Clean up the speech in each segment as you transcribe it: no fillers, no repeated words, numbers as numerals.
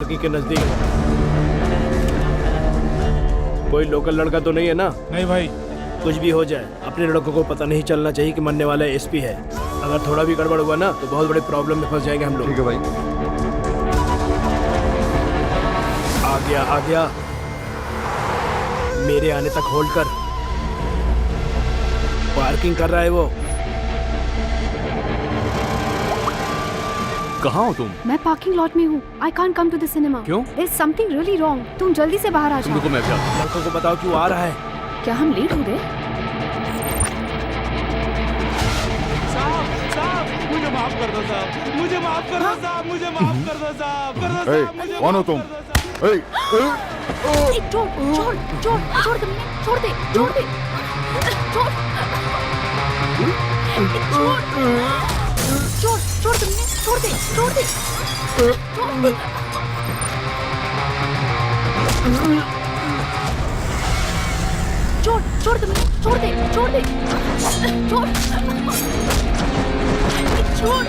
के नजदीक कोई लोकल लड़का तो नहीं है ना? नहीं भाई। कुछ भी हो जाए अपने लड़कों को पता नहीं चलना चाहिए कि मरने वाला एसपी है। अगर थोड़ा भी गड़बड़ हुआ ना तो बहुत बड़े प्रॉब्लम में फंस जाएंगे हम लोग। ठीक है भाई। आ गया मेरे आने तक होल्ड कर। पार्किंग कर रहा है वो। कहाँ हो तुम? मैं पार्किंग लॉट में हूँ। I can't come to the cinema. क्यों? There's something really wrong. तुम जल्दी से बाहर आ जाओ। तुमको मैं क्या? लड़कों को बताओ क्यों आ रहा है। क्या हम लेट हो गए? साहब मुझे माफ कर दो साहब, मुझे माफ कर दो साहब, मुझे माफ कर दो साहब, कर दो साहब, मुझे कौन हो तुम? छोड़ दे। छोड़।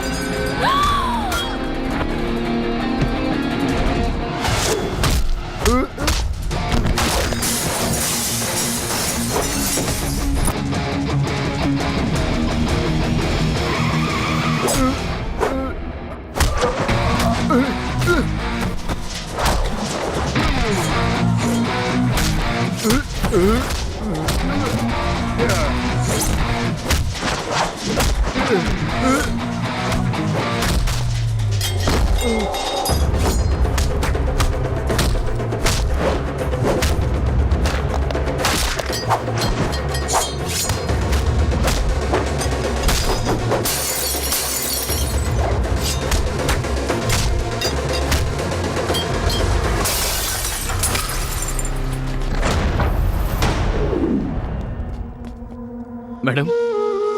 मैडम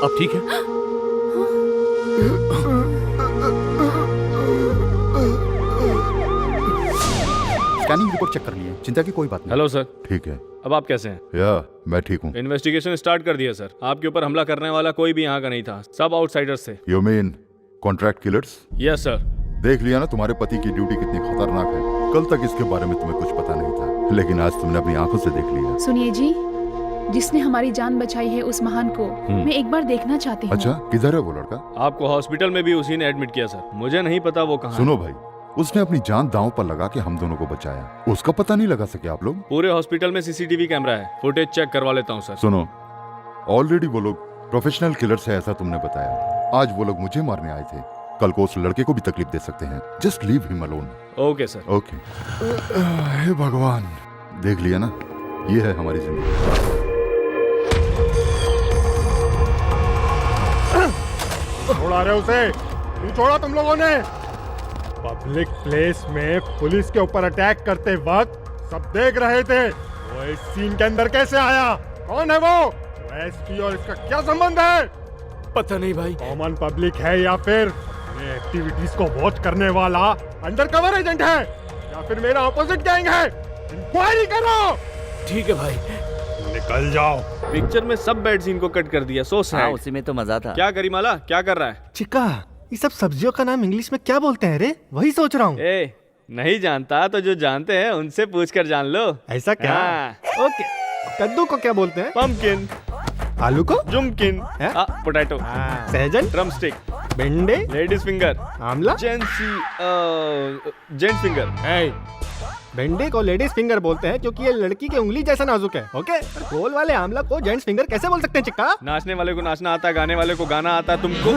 अब ठीक है? स्कैनिंग रिपोर्ट चेक करनी है, चिंता की कोई बात नहीं। हेलो सर, ठीक है अब आप कैसे हैं? या मैं ठीक हूँ। इन्वेस्टिगेशन स्टार्ट कर दिया सर। आपके ऊपर हमला करने वाला कोई भी यहाँ का नहीं था, सब आउटसाइडर्स थे। You mean contract killers? Yes sir. देख लिया ना तुम्हारे पति की ड्यूटी कितनी खतरनाक है। कल तक इसके बारे में तुम्हें कुछ पता नहीं था, लेकिन आज तुमने अपनी आंखों से देख लिया। सुनिए जी, जिसने हमारी जान बचाई है उस महान को मैं एक बार देखना चाहती हूँ। अच्छा, किधर है वो लड़का? आपको हॉस्पिटल में भी उसी ने एडमिट किया सर। मुझे नहीं पता वो कहाँ है। सुनो भाई, उसने अपनी जान दांव पर लगा के हम दोनों को बचाया। उसका पता नहीं लगा सके आप लोग? पूरे हॉस्पिटल में सीसीटीवी कैमरा है, फुटेज चेक करवा लेता हूँ सर। सुनो, ऑलरेडी वो लोग प्रोफेशनल किलर्स है ऐसा तुमने बताया। आज वो लोग मुझे मारने आए थे, कल को उस लड़के को भी तकलीफ दे सकते हैं। Just leave him alone. Okay sir. Okay. हे भगवान, देख लिया ना, ये है हमारी जिंदगी। छोड़ा रहे उसे, क्यों छोड़ा तुम लोगों ने? पब्लिक प्लेस में पुलिस के ऊपर अटैक करते वक्त सब देख रहे थे। वो इस सीन के अंदर कैसे आया? कौन है वो एसपी और इसका क्या संबंध है? पता नहीं भाई। कॉमन पब्लिक है या फिर ये एक्टिविटीज को वॉच करने वाला अंडरकवर एजेंट है या फिर मेरा ऑपोजिट गैंग है? इंक्वायरी करो। ठीक है भाई। निकल जाओ। पिक्चर में सब बैड सीन को कट कर दिया। So sad. हाँ, उसी में तो मजा था। क्या करीमाला, क्या कर रहा है? चिक्का, ये सब सब्जियों का नाम इंग्लिश में क्या बोलते हैं रे? वही सोच रहा हूँ। ए, नहीं जानता तो जो जानते हैं उनसे पूछ कर जान लो। ऐसा क्या? हाँ। ओके। कद्दू को क्या बोलते हैं? पम्पकिन। आलू को? जुमकिन। हैं? पोटैटो। सहजन? Drumstick. Bhinde? Ladies finger. Amla? Gents finger. Bhinde को लेडीज फिंगर बोलते हैं क्योंकि ये लड़की की उंगली जैसा नाजुक है। ओके, गोल वाले आमला को जेंट्स फिंगर कैसे बोल सकते हैं चिक्का? नाचने वाले को नाचना आता है, गाने वाले को गाना आता है। तुमको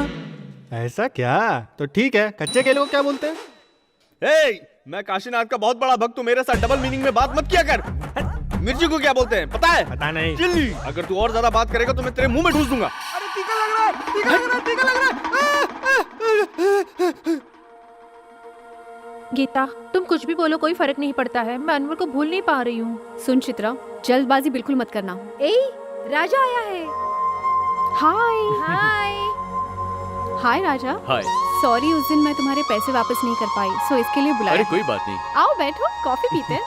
ऐसा क्या? तो ठीक है, कच्चे केले को क्या बोलते हैं? मैं काशीनाथ का बहुत बड़ा भक्त हूँ, मेरे साथ डबल मीनिंग में बात मत किया कर। मिर्ची को क्या बोलते हैं पता है? पता नहीं। चिल्ली। अगर तू और ज्यादा बात करेगा तो मैं तेरे मुंह में ठूस दूंगा। अरे टीका लग रहा है, टीका लग रहा है, टीका लग रहा है। गीता, तुम कुछ भी बोलो कोई फर्क नहीं पड़ता है। मैं अनवर को भूल नहीं पा रही हूँ। सुन चित्रा, जल्दबाजी बिल्कुल मत करना। ए, राजा आया है। हाय। हाय। हाय राजा। हाय। सॉरी, उस दिन मैं तुम्हारे पैसे वापस नहीं कर पाई, सो इसके लिए बुलाया। अरे कोई बात नहीं। आओ बैठो, कॉफी पीते हैं।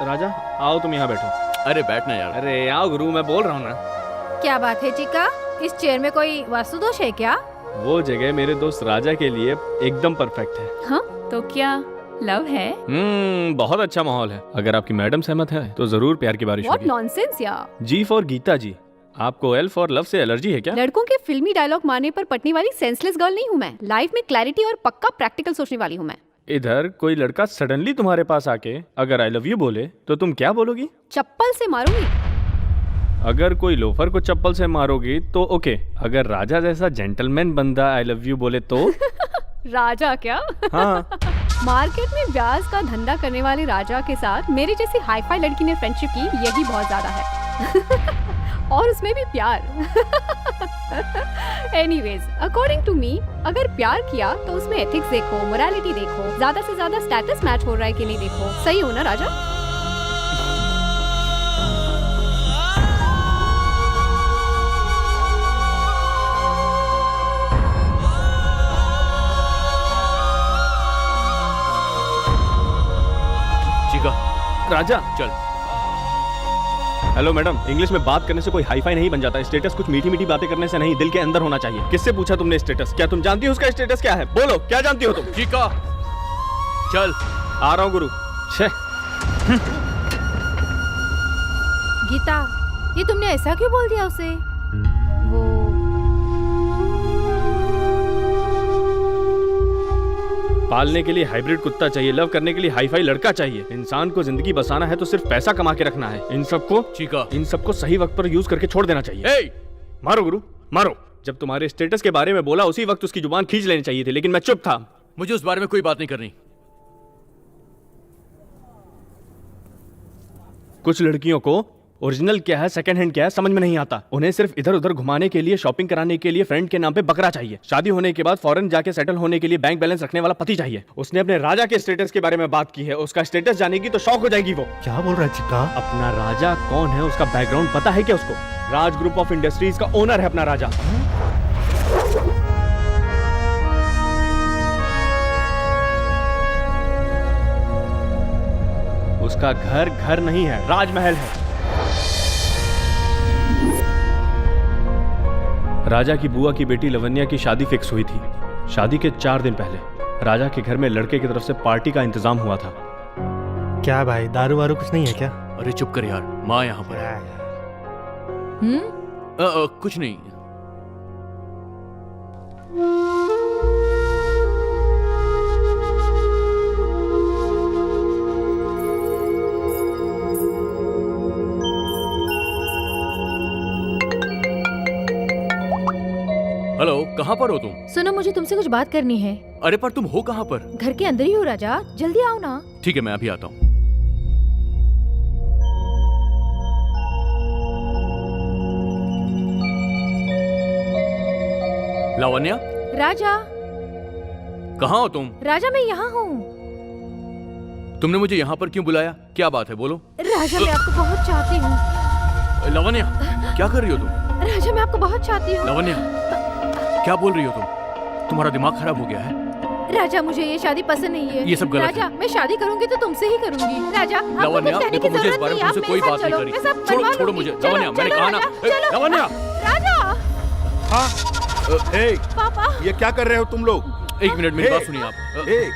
राजा आओ, तुम यहाँ बैठो। अरे बैठना यार। अरे आओ गुरु, मैं बोल रहा हूँ ना। क्या बात है चिक्का, इस चेयर में कोई वास्तु दोष है क्या? वो जगह मेरे दोस्त राजा के लिए एकदम परफेक्ट है। हाँ, तो क्या लव है। बहुत अच्छा माहौल है। अगर आपकी मैडम सहमत है तो जरूर प्यार की बारिश व्हाट होगी। नॉनसेंस यार। जी फॉर गीता जी। आपको एल फॉर लव से एलर्जी है क्या? लड़कों के फिल्मी डायलॉग मारने पर पटने वाली सेंसलेस गर्ल नहीं हूँ मैं। लाइफ में क्लैरिटी और पक्का प्रैक्टिकल सोचने वाली हूँ मैं। इधर कोई लड़का सडनली तुम्हारे पास आके अगर आई लव यू बोले तो तुम क्या बोलोगी? चप्पल से मारूंगी। अगर कोई लोफर को चप्पल से मारोगी तो ओके। अगर राजा जैसा जेंटलमैन बंदा आई लव यू बोले तो? राजा क्या? हाँ। मार्केट में ब्याज का धंधा करने वाले राजा के साथ मेरी जैसी हाईफाई लड़की ने फ्रेंडशिप की, यही बहुत ज्यादा है। और उसमें भी प्यार। एनीवेज, अकॉर्डिंग टू मी, अगर प्यार किया तो उसमें एथिक्स देखो, मोरालिटी देखो, ज्यादा से ज्यादा स्टेटस मैच हो रहा है कि नहीं देखो। सही हो ना राजा? चिका, राजा चल। हेलो मैडम, इंग्लिश में बात करने से कोई हाईफाई नहीं बन जाता। स्टेटस कुछ मीठी मीठी बातें करने से नहीं, दिल के अंदर होना चाहिए। किससे पूछा तुमने स्टेटस? क्या तुम जानती हो उसका स्टेटस क्या है? बोलो, क्या जानती हो तुम? चिका, चल। आ रहा हूँ गुरु। गीता, ये तुमने ऐसा क्यों बोल दिया उसे? वो पालने के लिए हाइब्रिड कुत्ता चाहिए, लव करने के लिए हाईफाई लड़का चाहिए। इंसान को जिंदगी बसाना है तो सिर्फ पैसा कमा के रखना है। इन सबको सही वक्त पर यूज करके छोड़ देना चाहिए। मारो गुरु, मारो। जब तुम्हारे स्टेटस के बारे में बोला उसी वक्त उसकी जुबान खींच लेनी चाहिए थी, लेकिन मैं चुप था। मुझे उस बारे में कोई बात नहीं करनी। कुछ लड़कियों को ओरिजिनल क्या है, सेकंड हैंड क्या है समझ में नहीं आता। उन्हें सिर्फ इधर उधर घुमाने के लिए, शॉपिंग कराने के लिए फ्रेंड के नाम पे बकरा चाहिए। शादी होने के बाद फॉरेन जाके सेटल होने के लिए बैंक बैलेंस रखने वाला पति चाहिए। उसने अपने राजा के स्टेटस के बारे में बात की है। उसका स्टेटस जानेगी तो शौक हो जाएगी वो। क्या बोल रहा है चिका? अपना राजा कौन है, उसका बैकग्राउंड पता है क्या उसको? राज ग्रुप ऑफ इंडस्ट्रीज का ओनर है अपना राजा। उसका घर घर नहीं है, राजमहल है। राजा की बुआ की बेटी लवन्या की शादी फिक्स हुई थी। शादी के 4 दिन पहले राजा के घर में लड़के की तरफ से पार्टी का इंतजाम हुआ था। क्या भाई, दारू वारू कुछ नहीं है क्या? अरे चुप कर यार, माँ यहाँ पर है। कुछ नहीं। हेलो, कहाँ पर हो तुम? सुनो, मुझे तुमसे कुछ बात करनी है। अरे पर तुम हो कहाँ पर? घर के अंदर ही हो राजा, जल्दी आओ ना। ठीक है, मैं अभी आता हूँ। लावण्या, राजा। कहाँ हो तुम? राजा, मैं यहाँ हूँ। तुमने मुझे यहाँ पर क्यों बुलाया? क्या बात है, बोलो। राजा, मैं आपको बहुत चाहती हूँ। लावण्या, क्या कर रही हो तुम? राजा, मैं आपको बहुत चाहती हूँ। लावण्या, क्या बोल रही हो तुम? तुम्हारा दिमाग खराब हो गया है? राजा, मुझे ये शादी पसंद नहीं है। ये सब गलत राजा, मैं शादी करूंगी तो तुमसे ही करूंगी। राजा, आपको लावण्या, कुछ कहने की देखो मुझे इस जरूरत बारे में नहीं है। तुमसे आप कोई मेरे बात साथ नहीं चलो, करी। मैं सब छोड़ो बनवा छोड़ो लूंगी। मुझे। चलो, लावण्या, मैंने चलो, कहा ना। राजा, चलो। लावण्या, राजा। ए, पापा। ये क्या कर रहे हो तुम लोग? 1 मिनट मेरी ए, बात सुनिए आप।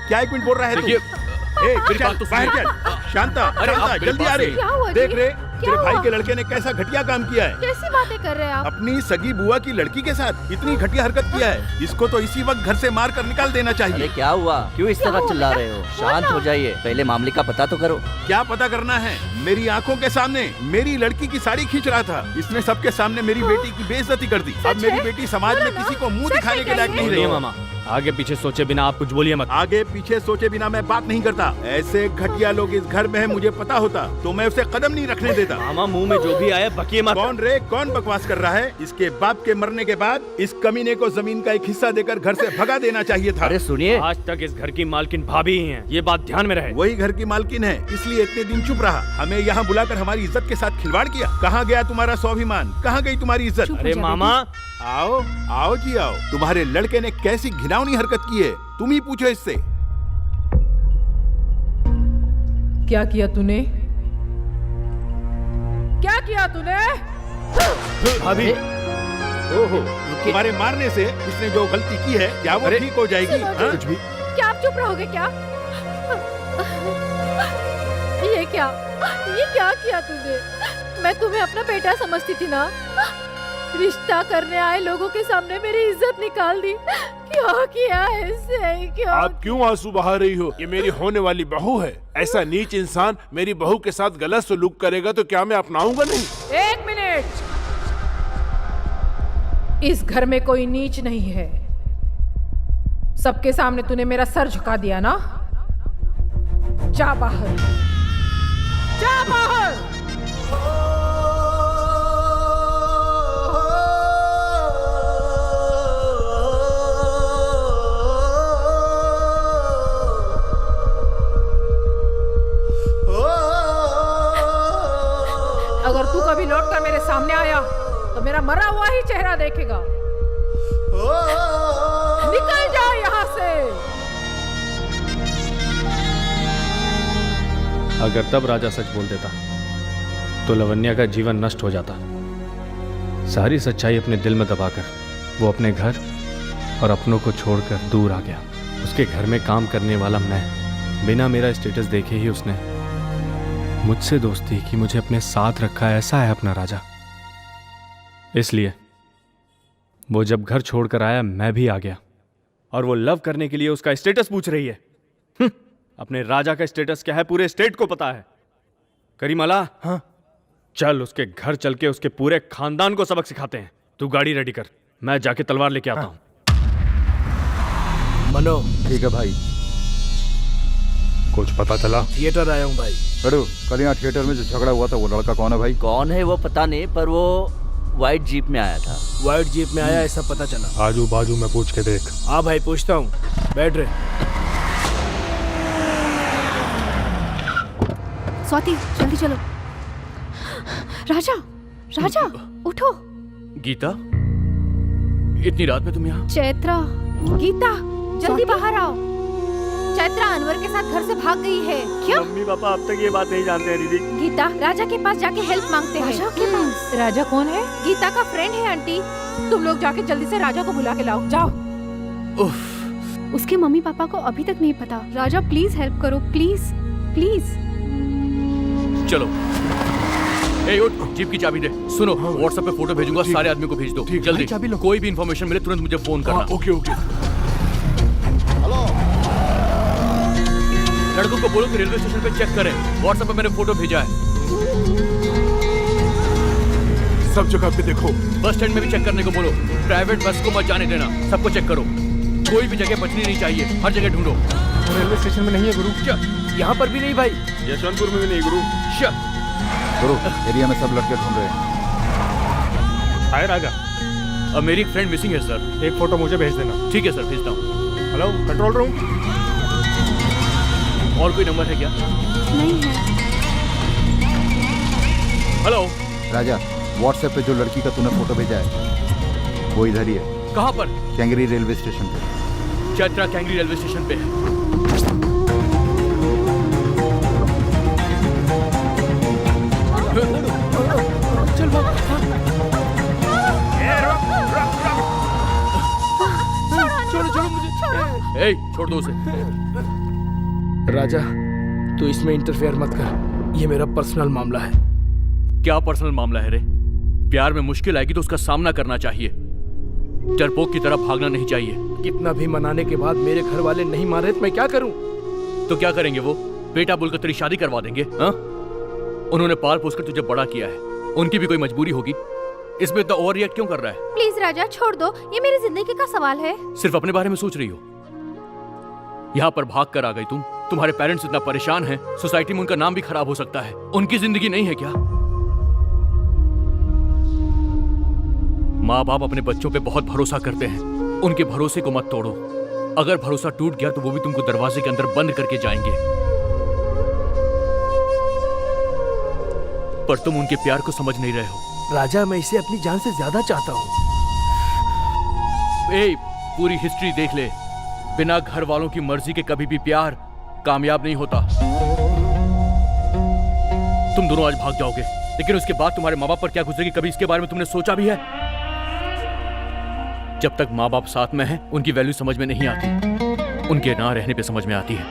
क्या 1 मिनट बोल रहा है तू? देखिए, ए, बात तो बाहर सुनिए। चल। शांता, अरे शांता, आप मेरी जल्दी बात आ रे। सुनिए। क्या हुआ देख जी? रे, क्या तेरे भाई हुआ? के लड़के ने कैसा घटिया काम किया है। कैसी बातें कर रहे हैं आप? अपनी सगी बुआ की लड़की के साथ इतनी घटिया हरकत किया है। इसको तो इसी वक्त घर से मार कर निकाल देना चाहिए। अरे क्या हुआ? क्यों इस तरह चिल्ला रहे हो? शांत हो जाइए, पहले मामले का पता तो करो। क्या पता करना है? मेरी आंखों के सामने मेरी लड़की की साड़ी खींच रहा था। इसने सबके सामने मेरी बेटी की बेइज्जती कर दी। अब मेरी बेटी समाज में किसी को मुंह दिखाने के लायक नहीं रही। मामा, आगे पीछे सोचे बिना आप कुछ बोलिए मत। आगे पीछे सोचे बिना मैं बात नहीं करता। ऐसे घटिया लोग इस घर में है, मुझे पता होता तो मैं उसे कदम नहीं रखने देता। मामा, मुंह में जो भी आया बकिए मत। कौन रे, कौन बकवास कर रहा है? इसके बाप के मरने के बाद इस कमीने को जमीन का एक हिस्सा देकर घर से भगा देना चाहिए था। अरे सुनिए, आज तक इस घर की मालकिन भाभी ही हैं, ये बात ध्यान में रहे। वही घर की मालकिन है, इसलिए इतने दिन चुप रहा। हमें यहाँ बुलाकर हमारी इज्जत के साथ खिलवाड़ किया। कहाँ गया तुम्हारा स्वाभिमान? कहाँ गई तुम्हारी इज्जत? अरे मामा, आओ आओ जी आओ। तुम्हारे लड़के ने कैसी घिनौनी हरकत की है, तुम ही पूछो इससे। क्या किया तूने? क्या किया तूने? भाभी, ओहो, तुम्हारे मारने से इसने जो गलती की है क्या वो ठीक हो जाएगी? हाँ? कुछ भी। क्या आप चुप रहोगे क्या? किया तूने? मैं तुम्हें अपना बेटा समझती थी ना। रिश्ता करने आए लोगों के सामने मेरी इज्जत निकाल दी। क्या किया ऐसे? क्यों? आप क्यों आंसू बहा रही हो? ये मेरी होने वाली बहू है। ऐसा नीच इंसान मेरी बहू के साथ गलत सलूक करेगा तो क्या मैं अपनाऊंगा नहीं? 1 मिनट। इस घर में कोई नीच नहीं है। सबके सामने तूने मेरा सर झुका दिया ना। जा बाहर, जा बाहर। अगर तू कभी लौट कर मेरे सामने आया तो मेरा मरा हुआ ही चेहरा देखेगा। निकल जा यहाँ से। अगर तब राजा सच बोल देता तो लवन्या का जीवन नष्ट हो जाता। सारी सच्चाई अपने दिल में दबाकर वो अपने घर और अपनों को छोड़कर दूर आ गया। उसके घर में काम करने वाला मैं, बिना मेरा स्टेटस देखे ही उसने मुझसे दोस्ती की, मुझे अपने साथ रखा। ऐसा है अपना राजा। इसलिए वो जब घर छोड़कर आया मैं भी आ गया। और वो लव करने के लिए उसका स्टेटस पूछ रही है। अपने राजा का स्टेटस क्या है पूरे स्टेट को पता है। करीमाला, हाँ, चल उसके घर चल के उसके पूरे खानदान को सबक सिखाते हैं। तू गाड़ी रेडी कर, मैं जाके तलवार लेके आता हूं। मनो, ठीक है भाई। कुछ पता चला? थिएटर आया हूँ भाई। बड़ो, कल यहाँ थिएटर में जो झगड़ा हुआ था वो लड़का कौन है भाई? कौन है वो पता नहीं, पर वो व्हाइट जीप में आया था। व्हाइट जीप में आया ऐसा पता चला। आजू बाजू में पूछ के देख। हाँ भाई, पूछता हूँ। बैठ रहे। स्वाति, जल्दी चलो। राजा, राजा, उठो। गीता, इतनी रात में तुम यहाँ? चैत्रा, गीता, जल्दी बाहर आओ। चैत्रा अनवर के साथ घर से भाग गई है। क्या? मम्मी पापा अब तक ये बात नहीं जानते हैं दीदी। गीता, राजा के पास जाके हेल्प मांगते हैं। राजा के पास? राजा कौन है? गीता का फ्रेंड है आंटी। तुम लोग जाके जल्दी से राजा को बुला के लाओ, जाओ। उसके मम्मी पापा को अभी तक नहीं पता। राजा प्लीज हेल्प करो, प्लीज प्लीज। चलो, ए उठ, जीप की चाबी दे। सुनो, व्हाट्सएप पे फोटो भेजूंगा, सारे आदमी को भेज दो जल्दी। कोई भी इंफॉर्मेशन मिले तुरंत मुझे फोन करना। Okay okay. लड़कों को बोलो कि रेलवे स्टेशन पे चेक करें। व्हाट्सएप पे मैंने फोटो भेजा है। सब जगह पे देखो। बस स्टैंड में भी चेक करने को बोलो। प्राइवेट बस को मत जाने देना, सबको चेक करो। कोई भी जगह बचनी नहीं चाहिए, हर जगह ढूंढो। रेलवे स्टेशन में नहीं है गुरु। यहाँ पर भी नहीं भाई। यशवंतपुर में भी नहीं गुरु। गुरु, एरिया में सब लड़के ढूंढ रहे हैं। हाय राजा, अब मेरी एक फ्रेंड मिसिंग है सर। एक फोटो मुझे भेज देना। ठीक है सर, भेजता हूँ। Hello, control room. और कोई नंबर है क्या? नहीं है। हेलो राजा, व्हाट्सएप पे जो लड़की का तूने फोटो भेजा है वो इधर ही है। कहाँ पर? कैंगरी रेलवे स्टेशन पे। चैत्रा कैंगरी रेलवे स्टेशन पे है। चल भाग। छोड़ो मुझे। ए, छोड़ दो उसे। राजा, तू इसमें इंटरफेयर मत कर। ये मेरा पर्सनल मामला है। क्या पर्सनल मामला है रे? प्यार में मुश्किल आएगी तो उसका सामना करना चाहिए, डरपोक की तरह भागना नहीं चाहिए। कितना भी मनाने के बाद मेरे घर वाले नहीं मान रहे तो मैं क्या करूं? तो क्या करेंगे वो? बेटा बोलकर तेरी शादी करवा देंगे? हाँ? उन्होंने पाल पोसकर तुझे बड़ा किया है, उनकी भी कोई मजबूरी होगी। इसमें इतना ओवर रिएक्ट क्यों कर रहा है? प्लीज राजा छोड़ दो, ये मेरी जिंदगी का सवाल है। सिर्फ अपने बारे में सोच रही हो? यहाँ पर भाग कर आ गई तुम। तुम्हारे पेरेंट्स इतना परेशान हैं, सोसाइटी में उनका नाम भी खराब हो सकता है। उनकी जिंदगी नहीं है क्या? माँ बाप अपने बच्चों पे बहुत भरोसा करते हैं, उनके भरोसे को मत तोड़ो। अगर भरोसा टूट गया तो वो भी तुमको दरवाजे के अंदर बंद करके जाएंगे। पर तुम उनके प्यार को समझ नहीं रहे हो। राजा, मैं इसे अपनी जान से ज्यादा चाहता हूँ। ए, पूरी हिस्ट्री देख ले, बिना घर वालों की मर्जी के कभी भी प्यार कामयाब नहीं होता। तुम दोनों आज भाग जाओगे, लेकिन उसके बाद तुम्हारे माँ बाप पर क्या गुजरेगी, कभी इसके बारे में तुमने सोचा भी है? जब तक माँ बाप साथ में हैं, उनकी वैल्यू समझ में नहीं आती, उनके ना रहने पे समझ में आती है।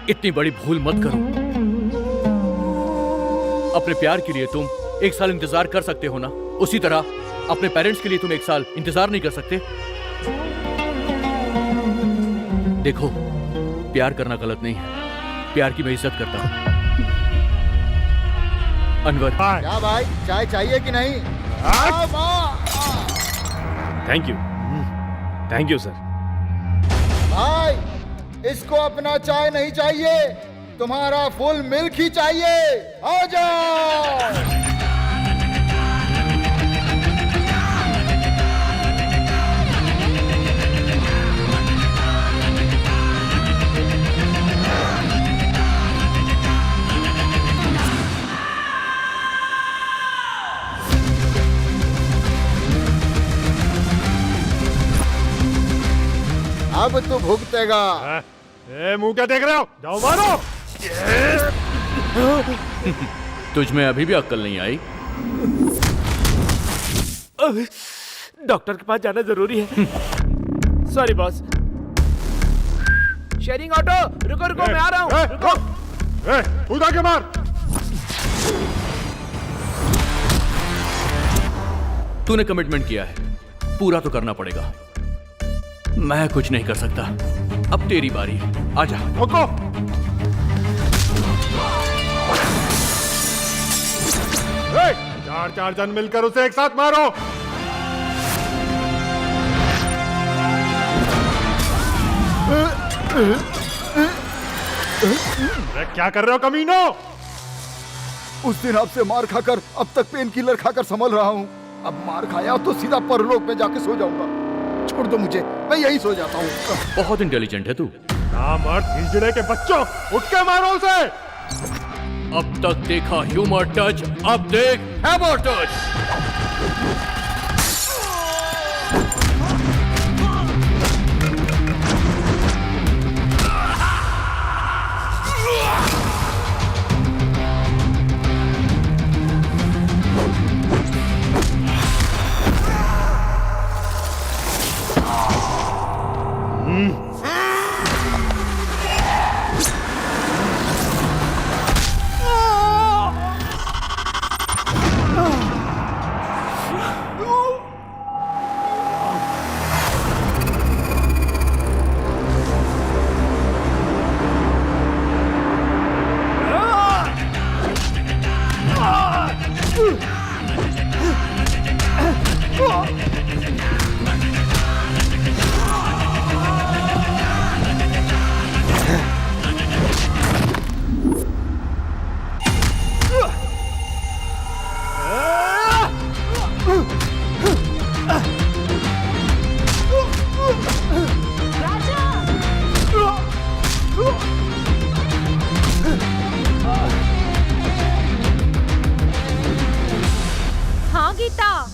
इतनी बड़ी भूल मत करो। अपने प्यार के लिए तुम 1 साल इंतजार कर सकते हो ना, उसी तरह अपने पेरेंट्स के लिए तुम 1 साल इंतजार नहीं कर सकते? देखो, प्यार करना गलत नहीं है, प्यार की मैं इज्जत करता हूं। अनवर, क्या भाई, चाय चाहिए कि नहीं? Thank you sir. भाई, इसको अपना चाय नहीं चाहिए, तुम्हारा फुल मिल्क ही चाहिए। आ जाओ। अब तू भुगतेगा। मुंह क्या देख रहे हो? जाओ मारो। तुझ में अभी भी अक्ल नहीं आई? डॉक्टर के पास जाना जरूरी है। Sorry boss. शेयरिंग ऑटो, रुको रुको, मैं आ रहा हूँ। रुको। उड़ा के मार। तूने कमिटमेंट किया है, पूरा तो करना पड़ेगा। मैं कुछ नहीं कर सकता, अब तेरी बारी है, आजा। रुको। चार जन मिलकर उसे एक साथ मारो। क्या कर रहे हो कमीनो? उस दिन आपसे मार खाकर अब तक पेन किलर खाकर संभल रहा हूँ। अब मार खाया तो सीधा परलोक में जाके सो जाऊंगा। छोड़ दो मुझे, मैं यही सो जाता हूँ। बहुत इंटेलिजेंट है तू। नामर्द हिजड़े के बच्चों, उठ के मारो उसे। अब तक देखा ह्यूमर टच, अब देख हैमर टच।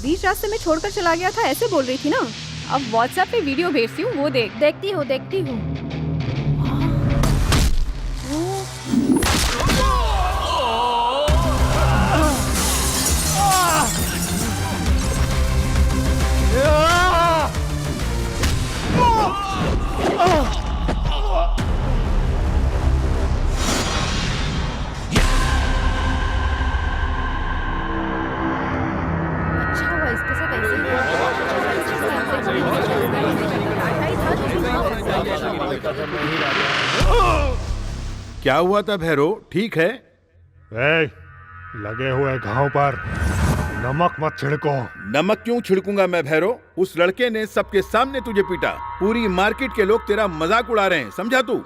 बीच रास्ते में छोड़कर चला गया था, ऐसे बोल रही थी ना। अब व्हाट्सएप पे वीडियो भेजती हूँ, वो देख। देखती हूँ। क्या हुआ था भैरो, ठीक है? लगे हुए घाव पर नमक मत छिड़को। नमक क्यों छिड़कूंगा मैं भैरो? उस लड़के ने सबके सामने तुझे पीटा। पूरी मार्केट के लोग तेरा मजाक उड़ा रहे हैं, समझा तू?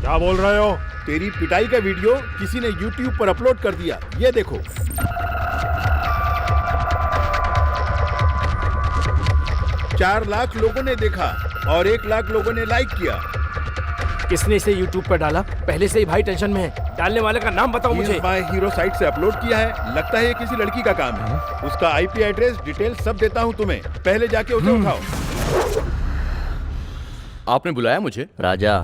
क्या बोल रहे हो? तेरी पिटाई का वीडियो किसी ने YouTube पर अपलोड कर दिया, ये देखो। चार लाख लोगों ने देखा और 1 लाख लोगों ने लाइक किया। किसने इसे YouTube पर डाला? पहले से ही भाई टेंशन में है। डालने वाले का नाम बताओ मुझे। माय हीरो साइट से अपलोड किया है, लगता है ये किसी लड़की का काम है। उसका IP एड्रेस डिटेल सब देता हूँ तुम्हें, पहले जाके उसे उठाओ। आपने बुलाया मुझे? राजा,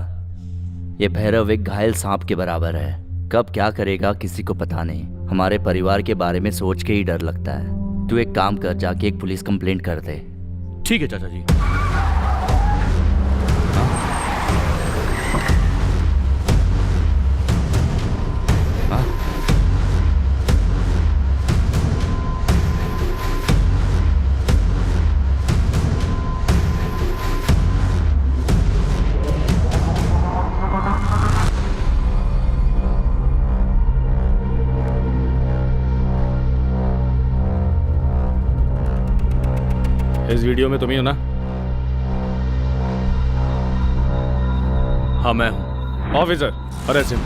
ये भैरव एक घायल सांप के बराबर है। कब क्या करेगा किसी को पता नहीं। हमारे परिवार के बारे में सोच के ही डर लगता है। तू एक काम कर, जाके एक पुलिस कंप्लेंट कर दे। ठीक है चाचा जी। इस वीडियो में तुम ही हो ना? हाँ मैं हूँ। Officer arrest him.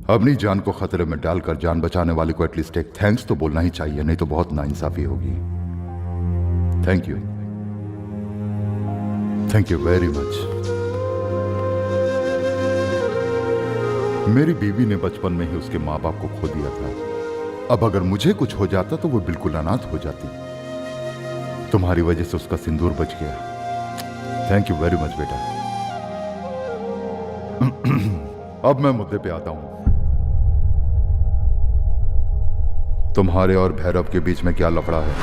अपनी जान को खतरे में डालकर जान बचाने वाले को एटलीस्ट एक थैंक्स तो बोलना ही चाहिए, नहीं तो बहुत नाइंसाफी होगी। Thank you very much. मेरी बीवी ने बचपन में ही उसके माँ बाप को खो दिया था। अब अगर मुझे कुछ हो जाता तो वो बिल्कुल अनाथ हो जाती। तुम्हारी वजह से उसका सिंदूर बच गया। थैंक यू वेरी मच बेटा। अब मैं मुद्दे पे आता हूं। तुम्हारे और भैरव के बीच में क्या लफड़ा है?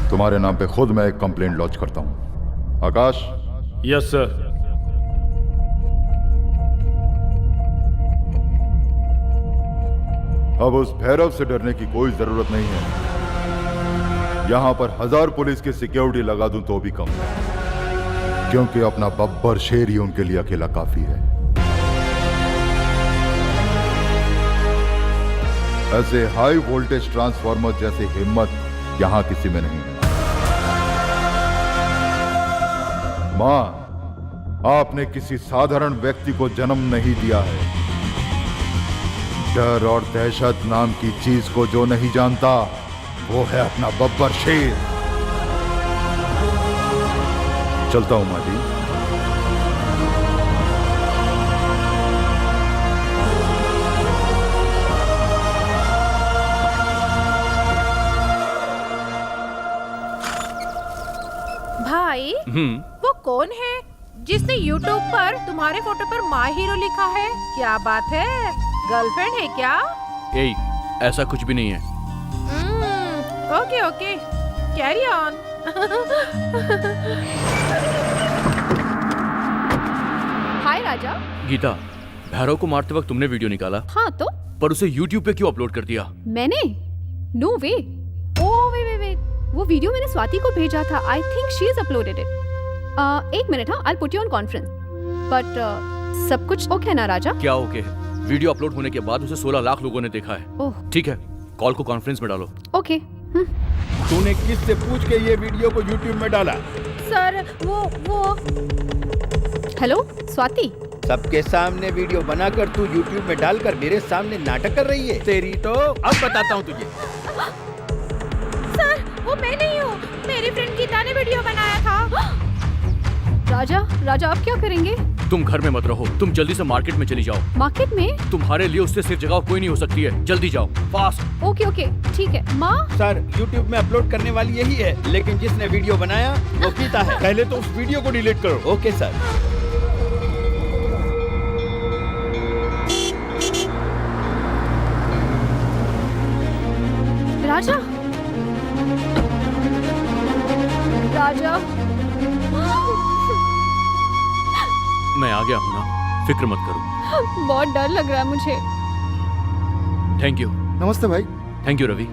तुम्हारे नाम पे खुद मैं एक कंप्लेंट लॉन्च करता हूं। आकाश। Yes sir. अब उस भैरव से डरने की कोई जरूरत नहीं है। यहां पर 1000 पुलिस की सिक्योरिटी लगा दूं तो भी कम है, क्योंकि अपना बब्बर शेर ही उनके लिए अकेला काफी है। ऐसे हाई वोल्टेज ट्रांसफार्मर जैसी हिम्मत यहां किसी में नहीं है। मां, आपने किसी साधारण व्यक्ति को जन्म नहीं दिया है। डर और दहशत नाम की चीज को जो नहीं जानता वो है अपना बब्बर शेर। चलता हूं मां जी। भाई वो कौन है जिसने YouTube पर तुम्हारे फोटो पर माय हीरो लिखा है? क्या बात है, गर्लफ्रेंड है क्या? ऐसा कुछ भी नहीं है। Okay okay, carry on. हाय राजा। गीता, भैरव को मारते वक्त तुमने वीडियो निकाला? हाँ तो? पर उसे YouTube पे क्यों अपलोड कर दिया? मैंने? नो वे। ओह वे, वो वीडियो मैंने स्वाति को भेजा था। I think she is uploaded it. एक मिनट, हाँ, I put you on conference. But सब कुछ ओके है ना राजा? क्या ओके है? वीडियो अपलोड होने के बाद उसे 16 लाख लोगों ने देखा है। ओह ठीक है, कॉल को कॉन्फ्रेंस में डालो। ओके। तूने किससे पूछ के ये वीडियो को YouTube में डाला? सर वो हेलो स्वाति। सबके सामने वीडियो बनाकर तू YouTube में डालकर मेरे सामने नाटक कर रही है। तेरी तो अब बताता हूँ तुझे। सर वो मैं नहीं हूँ, मेरी फ्रेंड गीता ने वीडियो बनाया था। राजा आप क्या करेंगे? तुम घर में मत रहो, तुम जल्दी से मार्केट में चली जाओ। मार्केट में? तुम्हारे लिए उससे सिर्फ जगह कोई नहीं हो सकती है। जल्दी जाओ, फास्ट। ओके ठीक है। माँ? सर YouTube में अपलोड करने वाली यही है, लेकिन जिसने वीडियो बनाया वो गीता है। पहले तो उस वीडियो को डिलीट करो। Okay sir. राजा मैं आ गया हूँ ना, फिक्र मत करो। बहुत डर लग रहा है मुझे। Thank you. नमस्ते भाई। Thank you Ravi.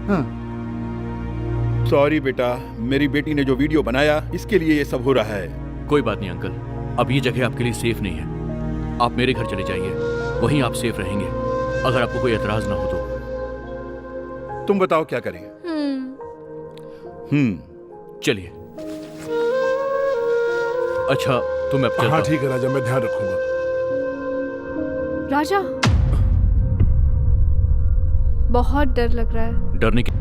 सॉरी बेटा, मेरी बेटी ने जो वीडियो बनाया इसके लिए ये सब हो रहा है। कोई बात नहीं अंकल, अब ये जगह आपके लिए सेफ नहीं है। आप मेरे घर चले जाइए, वहीं आप सेफ रहेंगे, अगर आपको कोई एतराज ना हो तो। तुम बताओ क्या करें? चलिए। अच्छा तो मैं अब चलता हूं। हाँ ठीक है राजा, मैं ध्यान रखूंगा। राजा बहुत डर लग रहा है। डरने की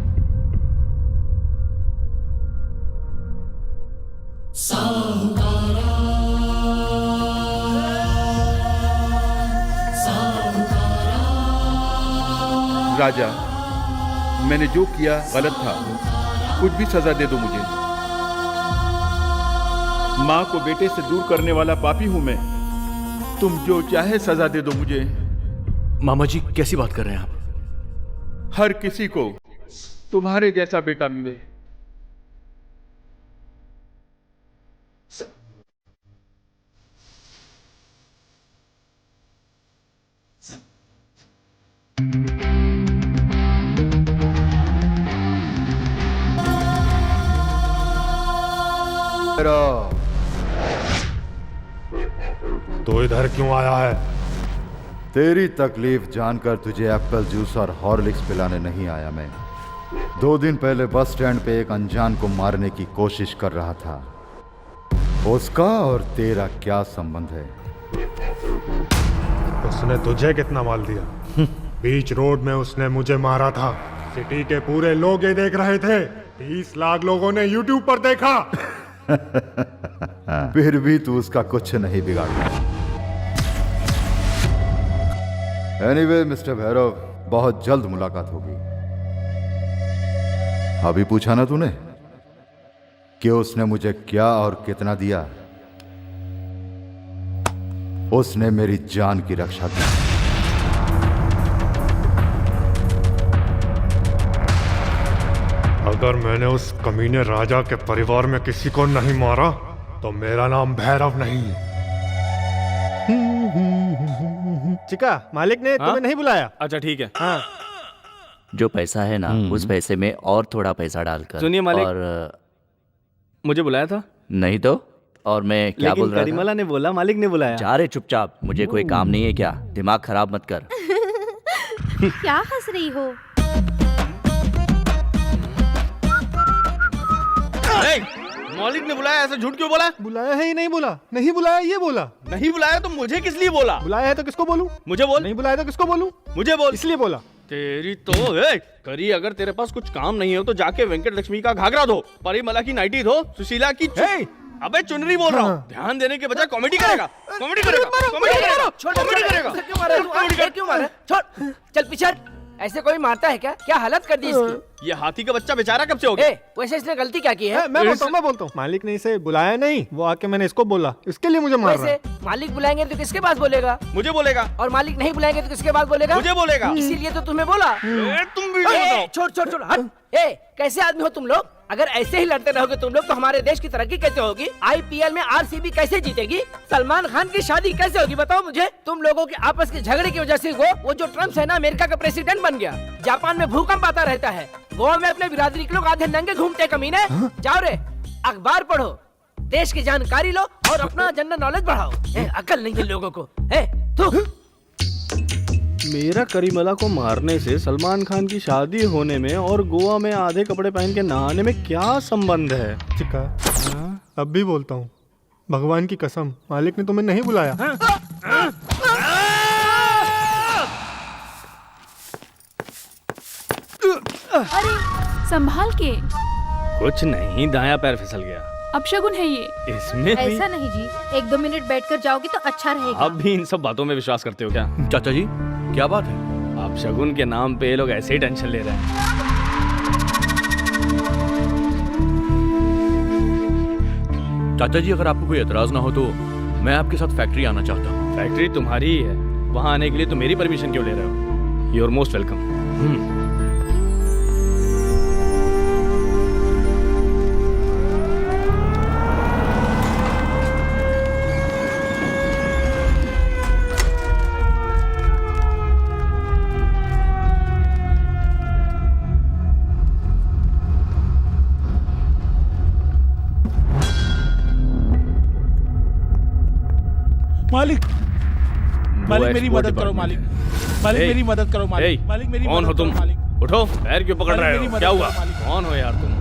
राजा, मैंने जो किया गलत था, कुछ भी सजा दे दो मुझे। माँ को बेटे से दूर करने वाला पापी हूं मैं। तुम जो चाहे सजा दे दो मुझे। मामा जी कैसी बात कर रहे हैं आप? हर किसी को तुम्हारे जैसा बेटा मिले। तो इधर क्यों आया है? तेरी तकलीफ जानकर तुझे एप्पल जूस और हॉर्लिक्स पिलाने नहीं आया मैं। 2 दिन पहले बस स्टैंड पे एक अनजान को मारने की कोशिश कर रहा था। उसका और तेरा क्या संबंध है? उसने तुझे कितना माल दिया? बीच रोड में उसने मुझे मारा था। सिटी के पूरे लोग ये देख रहे थे। 30 लाख लोगों ने YouTube पर देखा। फिर भी तू उसका कुछ नहीं बिगाड़ा। एनीवे मिस्टर भैरव, बहुत जल्द मुलाकात होगी। अभी पूछा ना तूने कि उसने मुझे क्या और कितना दिया? उसने मेरी जान की रक्षा की। अगर मैंने उस कमीने राजा के परिवार में किसी को नहीं मारा तो मेरा नाम भैरव नहीं है। चिका, मालिक ने तुम्हें नहीं बुलाया। अच्छा ठीक है। हाँ। जो पैसा है ना, उस पैसे में और थोड़ा पैसा डालकर। सुनिए मालिक, और मुझे बुलाया था? नहीं तो और मैं क्या बोल रहा था? करीमाला ने बोला मालिक ने बुलाया। जा रे चुपचाप, मुझे कोई काम नहीं है क्या? दिमाग खराब मत कर। क्या हंस रही हो? मालिक ने बुलाया, ऐसा झूठ क्यों बोला? बुलाया है ही नहीं बोला। नहीं बुलाया ये बोला। नहीं बुलाया तो मुझे किस लिए बोला? बुलाया है तो किसको बोलूं? मुझे बोल। नहीं बुलाया तो किसको बोलूं? मुझे बोल। इसलिए बोला। तेरी तो करी, अगर तेरे पास कुछ काम नहीं हो तो जाके वेंकट लक्ष्मी का घाघरा धो, परिमला की नाइटी धो, सुशीला की अबे चुनरी बोल रहा हूँ। ध्यान देने के बजाय कॉमेडी करेगा। कॉमेडी करेगा। कॉमेडी करेगा। कॉमेडी करेगा। क्यों मारा? छोड़, चल पीछे। ऐसे कोई मारता है क्या? क्या हालत कर दी इसकी? ये हाथी का बच्चा बेचारा कब से हो गया? वैसे इसने गलती क्या की है? मैं बोलता हूँ। मालिक ने इसे बुलाया नहीं, वो आके मैंने इसको बोला, इसके लिए मुझे मार रहा है। मालिक बुलाएंगे तो किसके पास बोलेगा? मुझे बोलेगा। और मालिक नहीं बुलाएंगे तो किसके पास बोलेगा? मुझे बोलेगा। इसीलिए तो तुम्हें बोला। तुम भी छोड़ हट। कैसे आदमी हो तुम लोग? अगर ऐसे ही लड़ते रहोगे तुम लोग तो हमारे देश की तरक्की कैसे होगी? IPL में RCB कैसे जीतेगी? सलमान खान की शादी कैसे होगी? बताओ मुझे। तुम लोगों के आपस के झगड़े की वजह से वो जो ट्रम्प है ना, अमेरिका का प्रेसिडेंट बन गया। जापान में भूकंप आता रहता है। गोवा में अपने बिरादरी के लोग आधे नंगे घूमते कमीने। जाओ रे, अखबार पढ़ो, देश की जानकारी लो और अपना जनरल नॉलेज बढ़ाओ। अकल नहीं है लोगों को। मेरा करीमला को मारने से सलमान खान की शादी होने में और गोवा में आधे कपड़े पहन के नहाने में क्या संबंध है? चिका, अब भी बोलता हूँ, भगवान की कसम, मालिक ने तुम्हें नहीं बुलाया। अरे संभाल के। कुछ नहीं, दायां पैर फिसल गया। अपशगुन है ये। इसमें ऐसा नहीं जी, 1-2 मिनट बैठकर जाओगे तो अच्छा रहेगा। आप भी इन सब बातों में विश्वास करते हो क्या? चाचा जी क्या बात है? आप शगुन के नाम पे ये लोग ऐसे ही टेंशन ले रहे हैं। चाचा जी, अगर आपको कोई एतराज ना हो तो मैं आपके साथ फैक्ट्री आना चाहता हूँ। फैक्ट्री तुम्हारी ही है, वहाँ आने के लिए तो मेरी परमिशन क्यों ले रहे हो? You are most welcome. मालिक, मालिक मेरी मदद करो मालिक। मालिक मेरी मदद करो मालिक। मालिक मेरी कौन हो तुम? उठो, पैर क्यों पकड़ रहे हो? क्या हुआ? कौन हो यार तुम?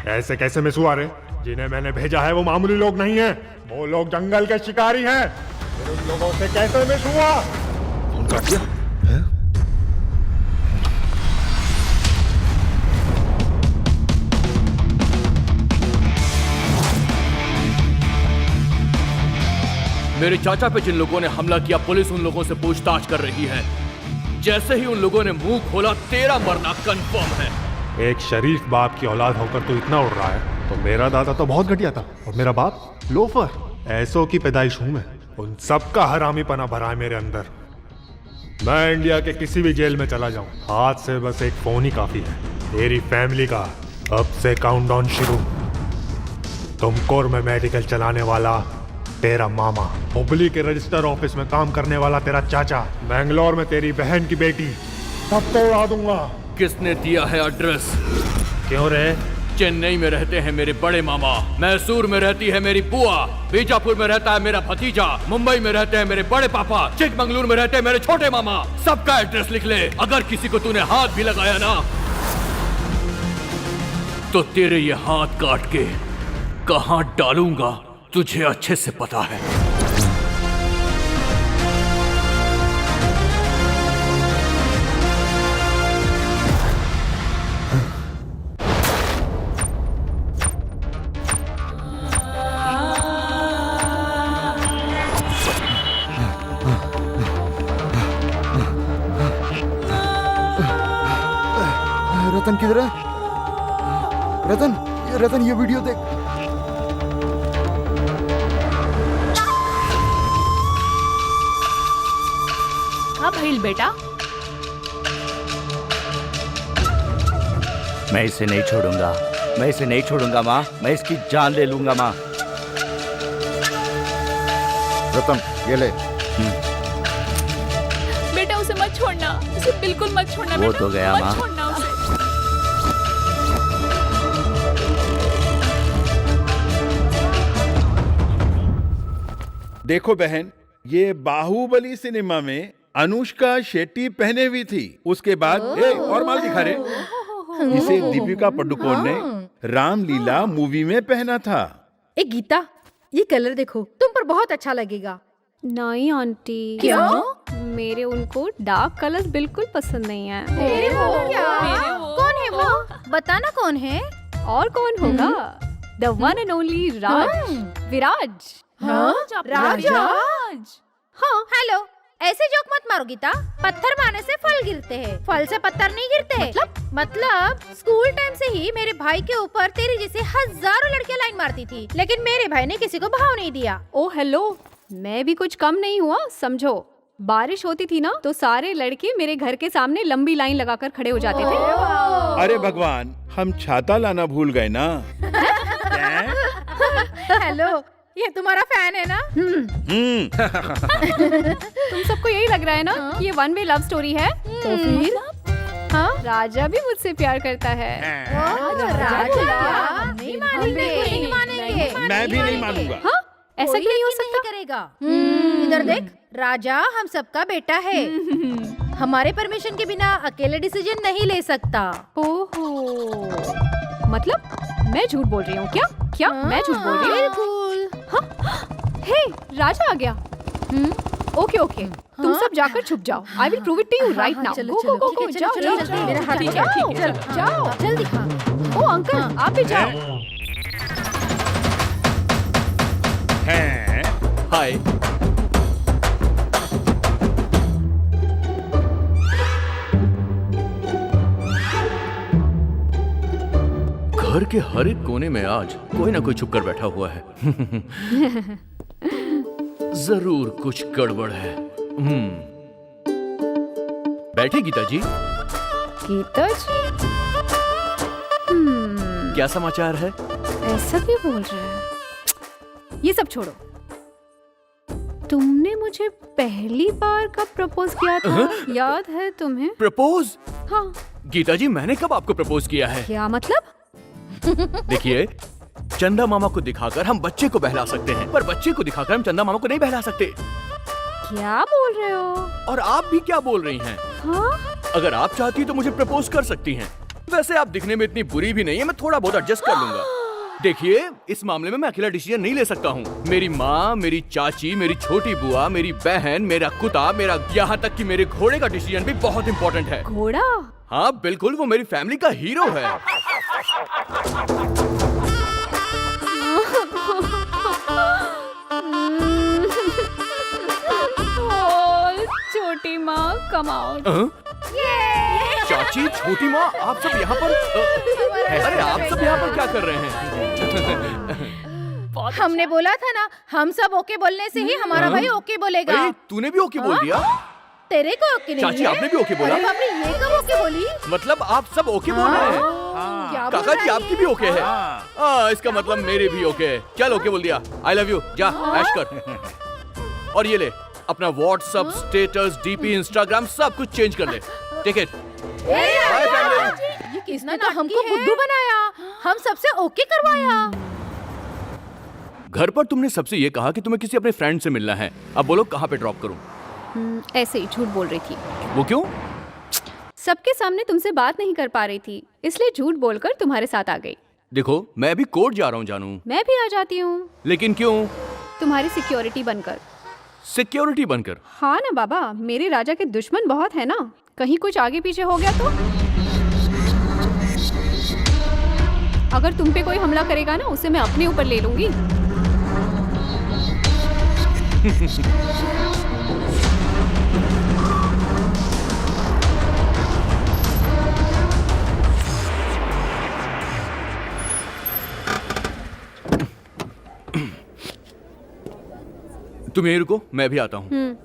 ऐसे कैसे मिस हुआ रे? जिन्हें मैंने भेजा है वो मामूली लोग नहीं है, वो लोग जंगल के शिकारी हैं। फिर उन लोगों से कैसे मिस हुआ? फोन काट दिया? मेरे चाचा पे जिन लोगों ने हमला किया, पुलिस उन लोगों से पूछताछ कर रही है। जैसे ही उन लोगों ने मुंह खोला, तेरा मरना कंफर्म है। एक शरीफ बाप की औलाद होकर तू इतना उड़ रहा है, तो मेरा दादा तो बहुत घटिया था और मेरा बाप लोफर। ऐसों की पैदाइश हूं मैं, उन सब का हरामीपना भरा है मेरे अंदर। मैं इंडिया के किसी भी जेल में चला जाऊं, हाथ से बस एक फोन ही काफी है। तेरी फैमिली का अब से काउंटडाउन शुरू। तुमकोर में मेडिकल चलाने वाला तेरा मामा, हुबली के रजिस्टर ऑफिस में काम करने वाला तेरा चाचा, बेंगलोर में तेरी बहन की बेटी, सबको उड़ा दूंगा। किसने दिया है एड्रेस? क्यों रे? चेन्नई में रहते हैं मेरे बड़े मामा, मैसूर में रहती है मेरी बुआ, बीजापुर में रहता है मेरा भतीजा, मुंबई में रहते हैं मेरे बड़े पापा, चिकमंगलुर में रहते हैं मेरे छोटे मामा। सबका एड्रेस लिख ले। अगर किसी को तूने हाथ भी लगाया ना, तो तेरे ये हाथ काट के कहां डालूंगा तुझे अच्छे से पता है। रतन किधर है? रतन ये वीडियो देख। हाँ भइल बेटा, मैं इसे नहीं छोड़ूंगा, मैं इसे नहीं छोड़ूंगा माँ, मैं इसकी जान ले लूंगा माँ। रतन ये ले। बेटा उसे मत छोड़ना, उसे बिल्कुल मत छोड़ना। वो बेटा, तो गया मत माँ। छोड़ना उसे। देखो बहन, ये बाहुबली सिनेमा में अनुष्का शेट्टी पहने हुई थी, उसके बाद और माल दिखा रहे। इसे दीपिका पादुकोण ने रामलीला मूवी में पहना था। ए गीता, ये कलर देखो, तुम पर बहुत अच्छा लगेगा। नहीं आंटी। क्यों? मेरे उनको डार्क कलर्स बिल्कुल पसंद नहीं है। मेरे वो क्या? कौन है वो? बताना कौन है? और कौन होगा? द वन एंड ओनली राज, विराज। राज। हाँ, हेलो, ऐसे जोक मत मारो गीता। पत्थर मारने से फल गिरते हैं, फल से पत्थर नहीं गिरते। मतलब स्कूल टाइम से ही मेरे भाई के ऊपर तेरे जैसे हजारों लड़कियां लाइन मारती थी, लेकिन मेरे भाई ने किसी को भाव नहीं दिया। ओ हेलो, मैं भी कुछ कम नहीं हुआ समझो। बारिश होती थी ना, तो सारे लड़के मेरे घर के सामने लंबी लाइन लगाकर खड़े हो जाते थे। अरे भगवान, हम छाता लाना भूल गए ना। हेलो, ये तुम्हारा फैन है ना? तुम सबको यही लग रहा है ना कि ये वन वे लव स्टोरी है? तो फिर हाँ, राजा भी मुझसे प्यार करता है। राजा नहीं मानेंगे। मैं भी नहीं मानूंगा। हाँ, ऐसा क्यों नहीं हो सकता? करेगा। इधर देख, राजा हम सबका बेटा है। हमारे परमिशन के बिना अकेले डिसीजन नहीं ले सकता। ओहो, मतलब मैं झूठ बोल रही हूँ क्या? क्या मैं झूठ बोल रही हूँ? बिल्कुल। हाँ, हे, राजा आ गया। ओके ओके, तुम सब जाकर छुप जाओ। I will prove it to you right now. चलो, गो चलो, गो ठीक गो, है, जाओ चलो, जाओ चलो, जाओ। मेरा हाथ ठीक जाओ, है, चलो, जाओ जल्दी। हाँ। ओ अंकल, आप भी जाओ। हाय। घर के हर एक कोने में आज कोई ना कोई छुप कर बैठा हुआ है। जरूर कुछ गड़बड़ है। बैठे गीता जी। गीता जी? क्या समाचार है? ऐसा क्यों बोल रहे हैं? ये सब छोड़ो। तुमने मुझे पहली बार कब प्रपोज किया था? याद है तुम्हें? प्रपोज? हाँ। गीता जी, मैंने कब आपको प्रपोज किया है? क्या मतलब? देखिए, चंदा मामा को दिखाकर हम बच्चे को बहला सकते हैं, पर बच्चे को दिखाकर हम चंदा मामा को नहीं बहला सकते। क्या बोल रहे हो? और आप भी क्या बोल रही हैं? हाँ? अगर आप चाहती तो मुझे प्रपोज कर सकती हैं। वैसे आप दिखने में इतनी बुरी भी नहीं है, मैं थोड़ा बहुत एडजस्ट कर लूंगा। देखिए, इस मामले में मैं अकेला डिसीजन नहीं ले सकता हूँ। मेरी माँ, मेरी चाची, मेरी छोटी बुआ, मेरी बहन, मेरा कुत्ता, मेरा यहाँ तक कि मेरे घोड़े का डिसीजन भी बहुत इम्पोर्टेंट है। घोड़ा? हाँ बिल्कुल, वो मेरी फैमिली का हीरो है। छोटी माँ कम आउट। चाची, छोटी माँ, आप सब यहाँ पर अरे आप सब यहाँ पर क्या कर रहे हैं? हमने बोला था ना, हम सब ओके बोलने से ही हमारा भाई ओके बोलेगा। तूने भी ओके बोल दिया? तेरे को ओके नहीं? चाची, आपने भी ओके बोला? अरे बाप रे, ये कब ओके बोली? मतलब आप सब ओके बोल रहे हैं? क्या बोल काका जी, रहा आपकी भी ओके है? इसका मतलब मेरे भी ओके है। चल ओके बोल दिया। आई लव यू, जा ऐश कर। और ये ले अपना व्हाट्सएप स्टेटस, डीपी, इंस्टाग्राम सब कुछ चेंज कर ले। Take it. ये किसने तो हमको बुद्धू बनाया, हम सबसे ओके करवाया। घर पर तुमने सबसे ये कहा कि तुम्हें किसी अपने फ्रेंड से मिलना है। अब बोलो कहाँ पे ड्रॉप करूं? ऐसे ही झूठ बोल रही थी। वो क्यों? सबके सामने तुमसे बात नहीं कर पा रही थी, इसलिए झूठ बोलकर तुम्हारे साथ आ गई। देखो, मैं अभी कोर्ट जा रहा हूँ जानू। मैं भी आ जाती हूँ। लेकिन क्यों? तुम्हारी सिक्योरिटी बनकर। सिक्योरिटी बनकर? हाँ ना बाबा, मेरे राजा के दुश्मन बहुत है ना, कहीं कुछ आगे पीछे हो गया तो? अगर तुम पे कोई हमला करेगा ना, उसे मैं अपने ऊपर ले लूंगी। तुम यहीं रुको, मैं भी आता हूँ।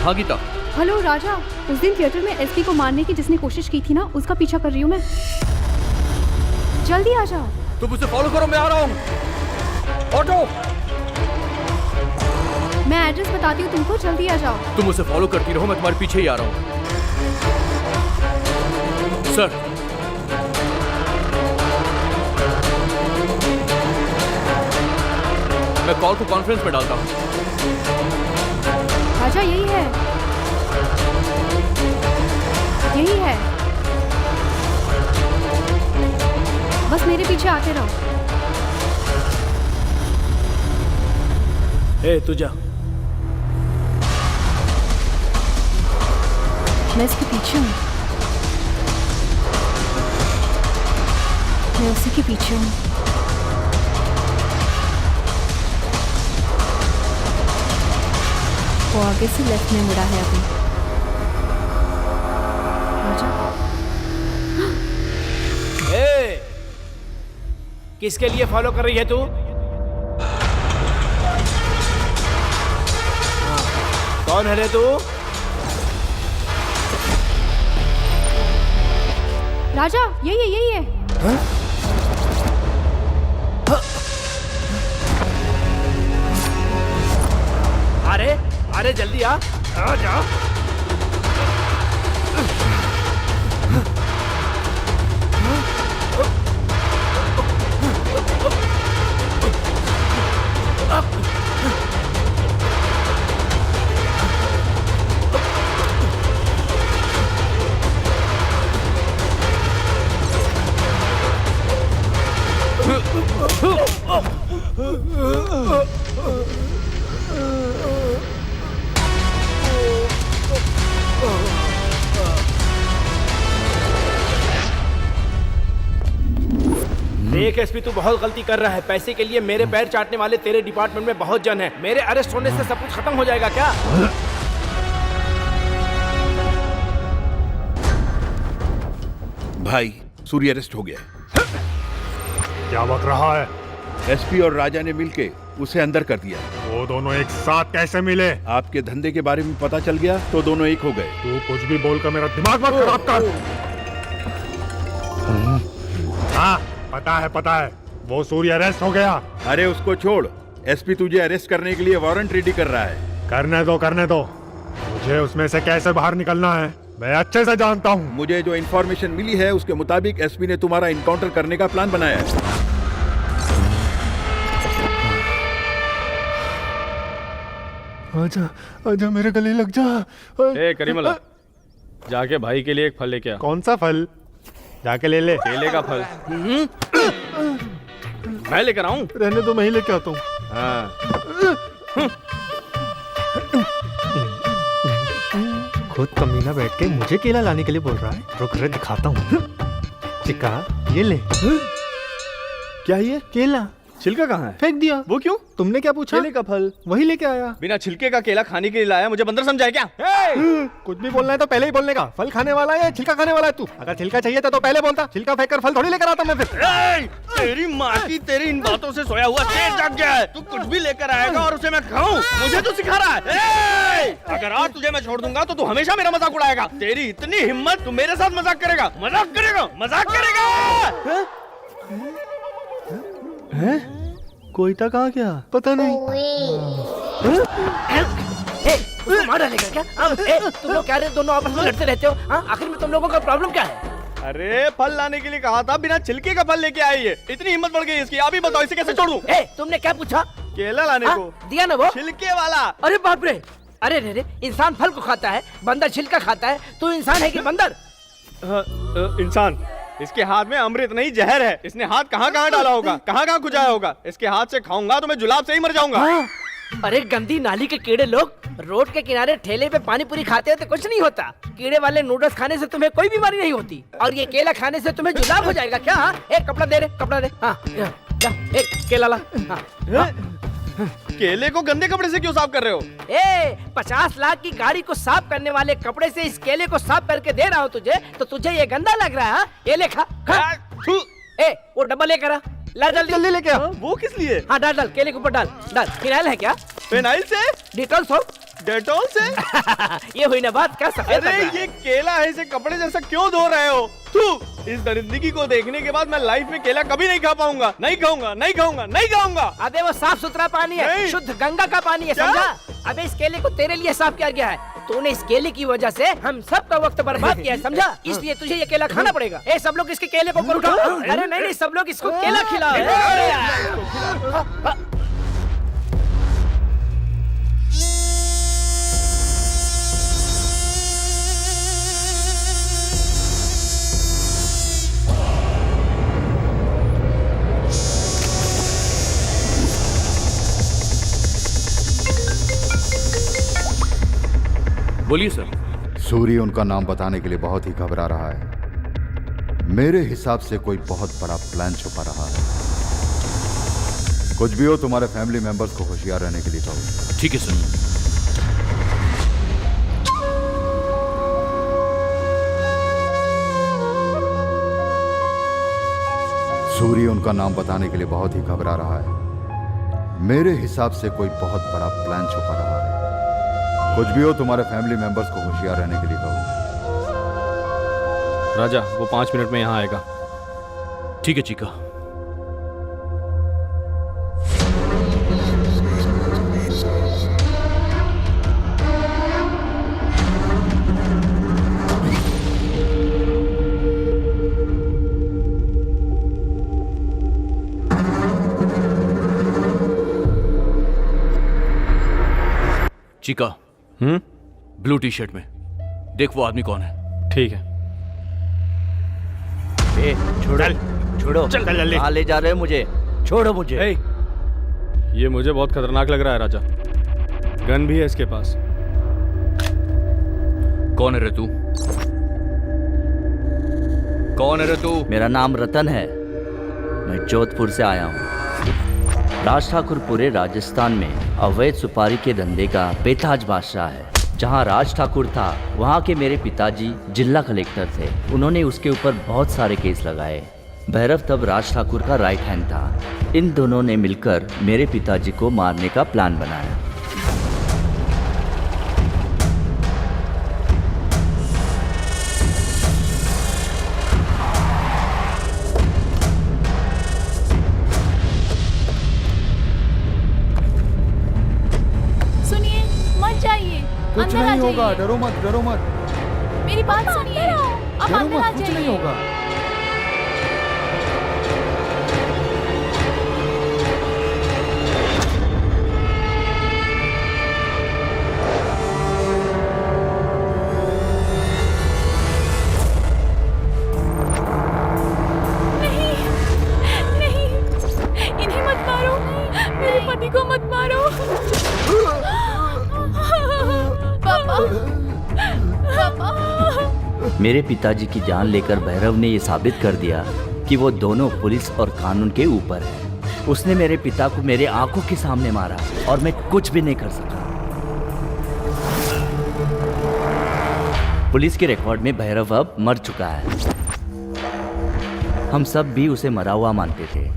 हाँ गीता। हेलो राजा, उस दिन थिएटर में एसपी को मारने की जिसने कोशिश की थी ना, उसका पीछा कर रही हूँ मैं। जल्दी आ जाओ। तुम उसे फॉलो करो, मैं आ रहा हूँ। ऑटो। मैं एड्रेस बताती हूँ तुमको, जल्दी आ जाओ। तुम उसे फॉलो करती रहो, मैं तुम्हारे पीछे ही आ रहा हूँ। सर। मैं कॉल को कॉन्फ्रेंस में डालता हूँ। राजा यही है, यही है, बस मेरे पीछे आते रहो। ए तू जा। मैं इसके पीछे हूँ, मैं उसी के पीछे हूँ। वो आगे से लेफ्ट में मुड़ा है अभी। ए, किसके लिए फॉलो कर रही है तू? कौन है रे तू? राजा यही है, यही है। अरे अरे जल्दी आ जा। देख एसपी, तू बहुत गलती कर रहा है। पैसे के लिए मेरे पैर चाटने वाले तेरे डिपार्टमेंट में बहुत जन है। मेरे अरेस्ट होने से सब कुछ खत्म हो जाएगा क्या? भाई सूर्य अरेस्ट हो गया। क्या बक रहा है? एसपी और राजा ने मिलके उसे अंदर कर दिया। वो दोनों एक साथ कैसे मिले? आपके धंधे के बारे में पता चल गया तो दोनों एक हो गए। तू कुछ भी बोलकर मेरा दिमाग मत खराब कर। हाँ पता है वो सूर्य अरेस्ट हो गया। अरे उसको छोड़, एसपी तुझे अरेस्ट करने के लिए वारंट रेडी कर रहा है। करने दो। मुझे उसमें से कैसे बाहर निकलना है मैं अच्छे से जानता हूँ। मुझे जो इन्फॉर्मेशन मिली है उसके मुताबिक एसपी ने तुम्हारा इनकाउंटर करने का प्लान बनाया है। आजा मेरे गले लग जा। ए करीमुल्ला, जाके भाई के लिए एक फल लेके आ। कौन सा फल? जाके ले ले। केले का फल। मैं लेकर आऊं? रहने दो, मैं ही लेके आता हूँ। हाँ। खुद कमीना बैठ के मुझे केला लाने के लिए बोल रहा है। रुक रे दिखाता हूँ। चिका ये ले। क्या ये? केला। छिलका कहाँ है? फेंक दिया। वो क्यों? तुमने क्या पूछा? केले का फल। वही लेके आया। बिना छिलके का केला खाने के लिए लाया, मुझे बंदर समझा है क्या? कुछ भी बोलना है तो पहले ही बोलने का। फल खाने वाला है या छिलका खाने वाला है तू? अगर छिलका चाहिए था तो पहले बोलता। छिलका फेंक कर फल थोड़ी लेकर आता मैं फिर। तेरी माँ की तेरी इन बातों से सोया हुआ शेर जाग गया है। तू कुछ भी लेकर आएगा और उसे मैं खाऊं? मुझे तो सिखा रहा है। अगर आज तुझे मैं छोड़ दूंगा तो तू हमेशा मेरा मजाक उड़ाएगा। तेरी इतनी हिम्मत, तू मेरे साथ मजाक करेगा? कोयता कहाँ गया? पता नहीं। उसको मार डालेगा क्या? तुम लोग क्या दोनों आपस में लड़ते रहते हो? आखिर में तुम लोगों का प्रॉब्लम क्या है? अरे फल लाने के लिए कहा था, बिना छिलके का फल लेके आई है। इतनी हिम्मत बढ़ गई इसकी। आप ही बताओ इसे कैसे छोड़ूं? तुमने क्या पूछा? केला लाने को दिया ना वो छिलके वाला। अरे बाप रे, अरे इंसान फल को खाता है, बंदर छिलका खाता है। तू इंसान है कि बंदर? इंसान। इसके हाथ में अमृत नहीं जहर है। इसने हाथ कहाँ कहाँ डाला होगा, कहाँ कहाँ खुजाया होगा। इसके हाथ से खाऊंगा तो मैं जुलाब से ही मर जाऊंगा। अरे गंदी नाली के कीड़े लोग रोड के किनारे ठेले पे पानी पूरी खाते हैं तो कुछ नहीं होता। कीड़े वाले नूडल्स खाने से तुम्हें कोई बीमारी नहीं होती, और ये केला खाने से तुम्हें जुलाब हो जाएगा क्या? एक कपड़ा दे। हाँ एक केला ला। केले को गंदे कपड़े से क्यों साफ कर रहे हो? 50 लाख की गाड़ी को साफ करने वाले कपड़े से इस केले को साफ करके दे रहा हूँ तुझे, तो तुझे ये गंदा लग रहा है? ये ले खा। वो डब्बा लेकर आ, ला जल्दी लेके आ। वो किस लिए? हाँ डाल केले के ऊपर डाल। फिनाइल है क्या? फिनाइल से? Dettol soap. डेटॉल से? ये हुई ना बात। क्या सफेद? अरे ये केला है, इसे कपड़े जैसा क्यों धो रहे हो? इस दरिंदगी को देखने के बाद मैं लाइफ में केला कभी नहीं खा पाऊंगा। नहीं खाऊंगा। अबे वो साफ सुथरा पानी है, शुद्ध गंगा का पानी है, समझा? अबे इस केले को तेरे लिए साफ किया गया है। तूने इस केले की वजह से हम सब का वक्त बर्बाद किया है, समझा? इसलिए तुझे ये केला खाना पड़ेगा। सब लोग इसके केले को ऊपर उठाओ। अरे नहीं, सब लोग इसको केला खिलाओ। बोलिए सर। सूर्य उनका नाम बताने के लिए बहुत ही घबरा रहा है। मेरे हिसाब से कोई बहुत बड़ा प्लान छुपा रहा है। कुछ भी हो, तुम्हारे फैमिली मेंबर्स को होशियार रहने के लिए कहो। ठीक है सर। सूर्य उनका नाम बताने के लिए बहुत ही घबरा रहा है। मेरे हिसाब से कोई बहुत बड़ा प्लान छुपा रहा है। कुछ भी हो, तुम्हारे फैमिली मेंबर्स को होशियार रहने के लिए कहो। राजा, वो 5 मिनट में यहाँ आएगा। ठीक है Chica. Chica, blue T shirt में देख वो आदमी कौन है। ठीक है। छोड़ो कहाँ ले जा रहे हो मुझे? छोड़ो मुझे। ये मुझे बहुत खतरनाक लग रहा है राजा। गन भी है इसके पास। कौन है रे तू? कौन है रे तू? मेरा नाम रतन है। मैं जोधपुर से आया हूँ। राज ठाकुर पूरे राजस्थान में अवैध सुपारी के धंधे का बेताज बादशाह है। जहाँ राज ठाकुर था वहाँ के मेरे पिताजी जिला कलेक्टर थे। उन्होंने उसके ऊपर बहुत सारे केस लगाए। भैरव तब राज ठाकुर का राइट हैंड था। इन दोनों ने मिलकर मेरे पिताजी को मारने का प्लान बनाया। सुनिए, मत जाइए, कुछ अंदर आ नहीं होगा, जाइए। डरो मत, डरो मत, मेरी बात सुनिए, आप डरो अंदर आ मत, कुछ नहीं जाइए। होगा। नहीं, इन्हें मत मारो, मेरे पति को मत मारो। पापा, पापा। मेरे पिताजी की जान लेकर भैरव ने ये साबित कर दिया कि वो दोनों पुलिस और कानून के ऊपर है। उसने मेरे पिता को मेरे आंखों के सामने मारा और मैं कुछ भी नहीं कर सका। पुलिस के रिकॉर्ड में भैरव अब मर चुका है। हम सब भी उसे मरा हुआ मानते थे,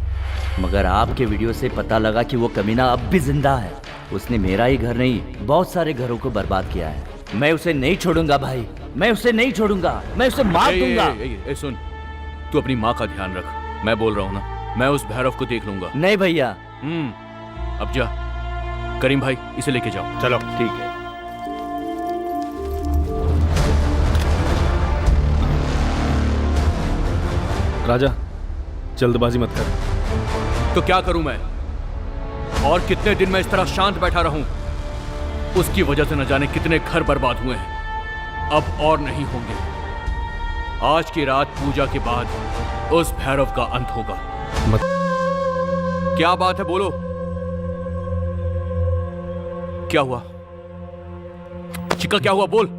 मगर आपके वीडियो से पता लगा कि वो कमीना अब भी जिंदा है। उसने मेरा ही घर नहीं, बहुत सारे घरों को बर्बाद किया है। मैं उसे नहीं छोड़ूंगा भाई, मैं उसे नहीं छोड़ूंगा, मैं उसे मार दूंगा। सुन, तू अपनी माँ का ध्यान रख, मैं बोल रहा हूँ ना, मैं उस भैरव को देख लूंगा। नहीं भैया। अब जा, करीम भाई इसे लेके जाओ। चलो ठीक है। राजा, जल्दबाजी मत कर। तो क्या करूं मैं? और कितने दिन मैं इस तरह शांत बैठा रहूं? उसकी वजह से न जाने कितने घर बर्बाद हुए हैं, अब और नहीं होंगे। आज की रात पूजा के बाद उस भैरव का अंत होगा। क्या बात है, बोलो, क्या हुआ? चिका, क्या हुआ, बोल।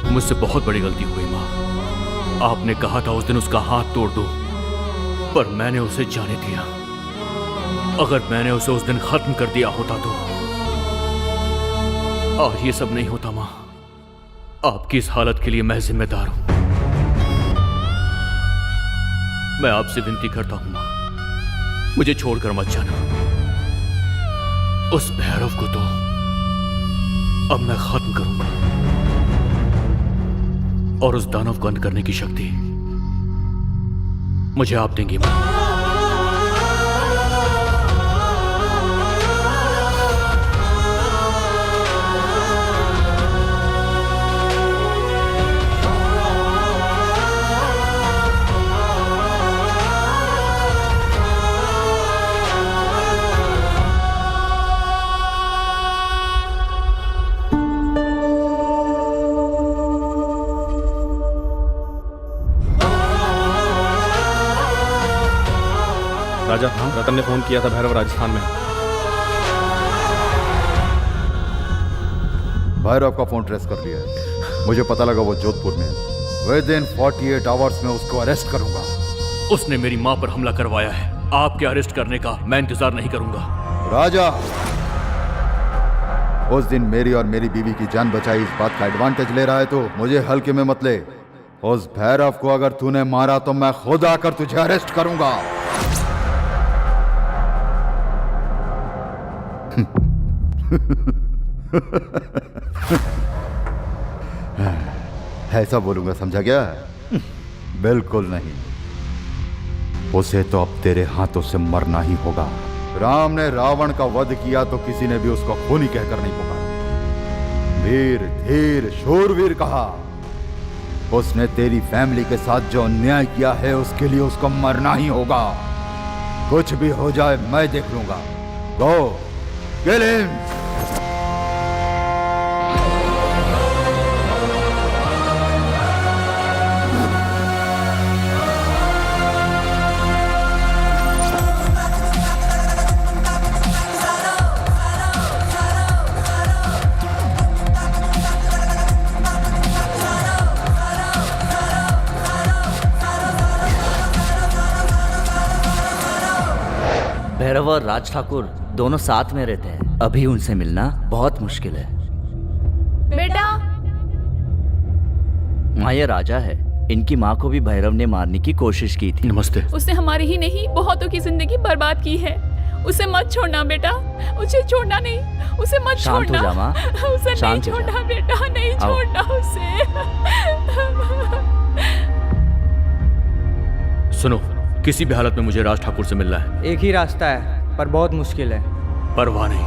मुझसे बहुत बड़ी गलती हुई माँ। आपने कहा था उस दिन उसका हाथ तोड़ दो, पर मैंने उसे जाने दिया। अगर मैंने उसे उस दिन खत्म कर दिया होता तो आज ये सब नहीं होता माँ। आपकी इस हालत के लिए मैं जिम्मेदार हूं। मैं आपसे विनती करता हूं माँ, मुझे छोड़कर मत जाना। उस भैरव को तो अब मैं खत्म करूंगा और उस दानव को अंत करने की शक्ति मुझे आप देंगी मां। राजा, रतन ने फोन किया था, भैरव राजस्थान में। भैरव का फोन ट्रेस कर लिया है। मुझे पता लगा वो जोधपुर में है। विदिन 48 आवर्स में उसको अरेस्ट करूंगा। उसने मेरी मां पर हमला करवाया है। आपके अरेस्ट करने का मैं इंतजार नहीं करूंगा। राजा, उस दिन मेरी और मेरी बीवी की जान बचाई, इस बात का एडवांटेज ले रहा है तो मुझे हल्के में मत ले। उस भैरव को अगर तूने मारा तो मैं खुद आकर तुझे अरेस्ट करूंगा। ऐसा बोलूंगा, समझा क्या? बिल्कुल नहीं। उसे तो अब तेरे हाथों से मरना ही होगा। राम ने रावण का वध किया तो किसी ने भी उसको खूनी कहकर नहीं पुकारा। वीर, धीर, शूरवीर कहा। उसने तेरी फैमिली के साथ जो अन्याय किया है उसके लिए उसको मरना ही होगा। कुछ भी हो जाए मैं देख लूंगा। गो, किल हिम। भैरव और राज ठाकुर दोनों साथ में रहते हैं। अभी उनसे मिलना बहुत मुश्किल है। बेटा, माँ ये राजा है, इनकी माँ को भी भैरव ने मारने की कोशिश की थी। नमस्ते। उसने हमारी ही नहीं बहुतों की जिंदगी बर्बाद की है। उसे मत छोड़ना बेटा, उसे छोड़ना नहीं, उसे मत शांत हो छोड़ना। जा माँ, उसे नहीं शांत हो जा। छोड़ना बेटा, नहीं आओ। छोड़ना उसे। सुनो, किसी भी हालत में मुझे राज ठाकुर से मिलना है। एक ही रास्ता है, पर बहुत मुश्किल है। परवाह नहीं।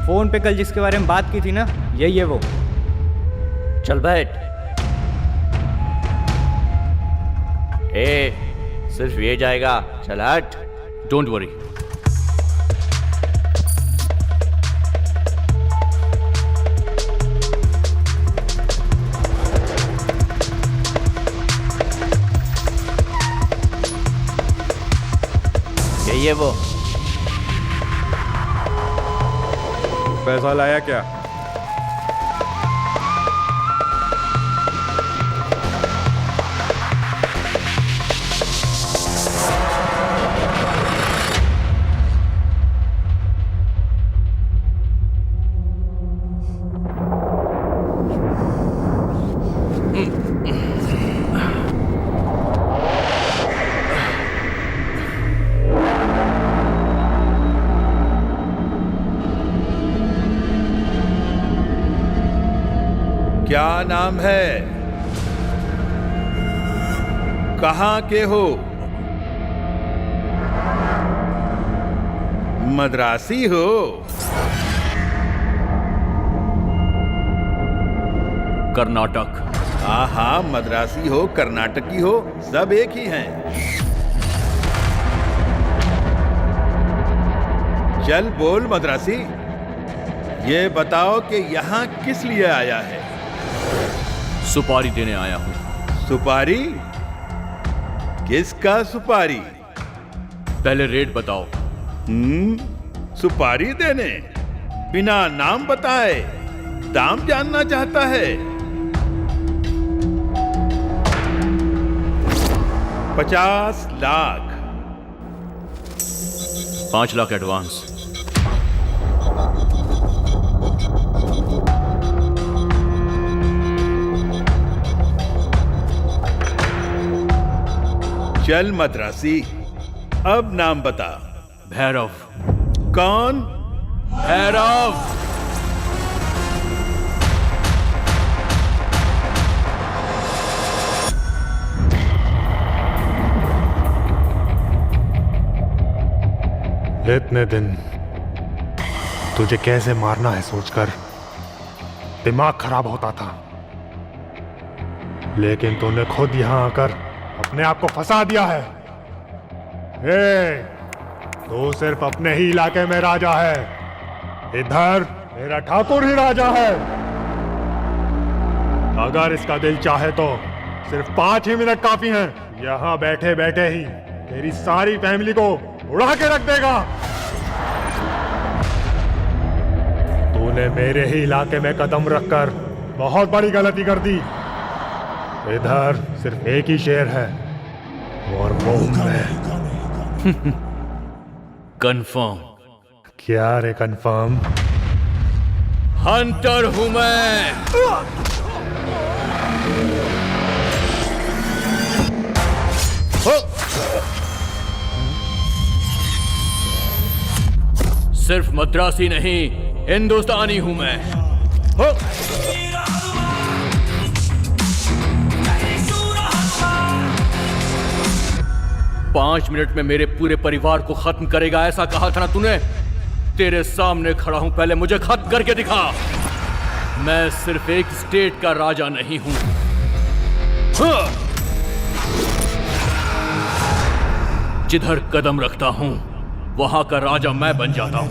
फोन पे कल जिसके बारे में बात की थी ना, यही है वो। चल बैठ। ए, सिर्फ ये जाएगा, चल हट। Don't worry. यही है वो। पैसा लाया क्या? क्या नाम है? कहाँ के हो? मद्रासी हो? कर्नाटक। हाँ, मद्रासी हो, कर्नाटकी हो, सब एक ही हैं। चल बोल मद्रासी, ये बताओ कि यहाँ किस लिए आया है? सुपारी देने आया हूँ। सुपारी? किसका सुपारी? पहले रेट बताओ। सुपारी देने? बिना नाम बताए दाम जानना चाहता है? 50 लाख। 5 लाख एडवांस। चल मद्रासी, अब नाम बता। भैरव। कौन? भैरव। इतने दिन तुझे कैसे मारना है सोचकर दिमाग खराब होता था, लेकिन तूने खुद यहां आकर अपने आप को फंसा दिया है। तू सिर्फ अपने ही इलाके में राजा है, इधर मेरा ठाकुर ही राजा है। अगर इसका दिल चाहे तो सिर्फ 5 ही मिनट काफी हैं। यहाँ बैठे बैठे ही तेरी सारी फैमिली को उड़ा के रख देगा। तूने मेरे ही इलाके में कदम रखकर बहुत बड़ी गलती कर दी। इधर सिर्फ एक ही शेर है और वो मैं। कंफर्म? क्या रे कंफर्म? हंटर हूं मैं। सिर्फ मद्रासी नहीं, हिंदुस्तानी हूं मैं। 5 मिनट में मेरे पूरे परिवार को खत्म करेगा, ऐसा कहा था ना तूने? तेरे सामने खड़ा हूं, पहले मुझे खत्म करके दिखा। मैं सिर्फ एक स्टेट का राजा नहीं हूं। जिधर कदम रखता हूं वहां का राजा मैं बन जाता हूं।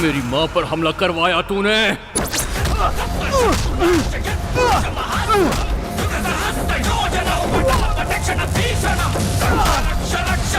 मेरी माँ पर हमला करवाया तूने। क्षण भीषण रक्ष रक्ष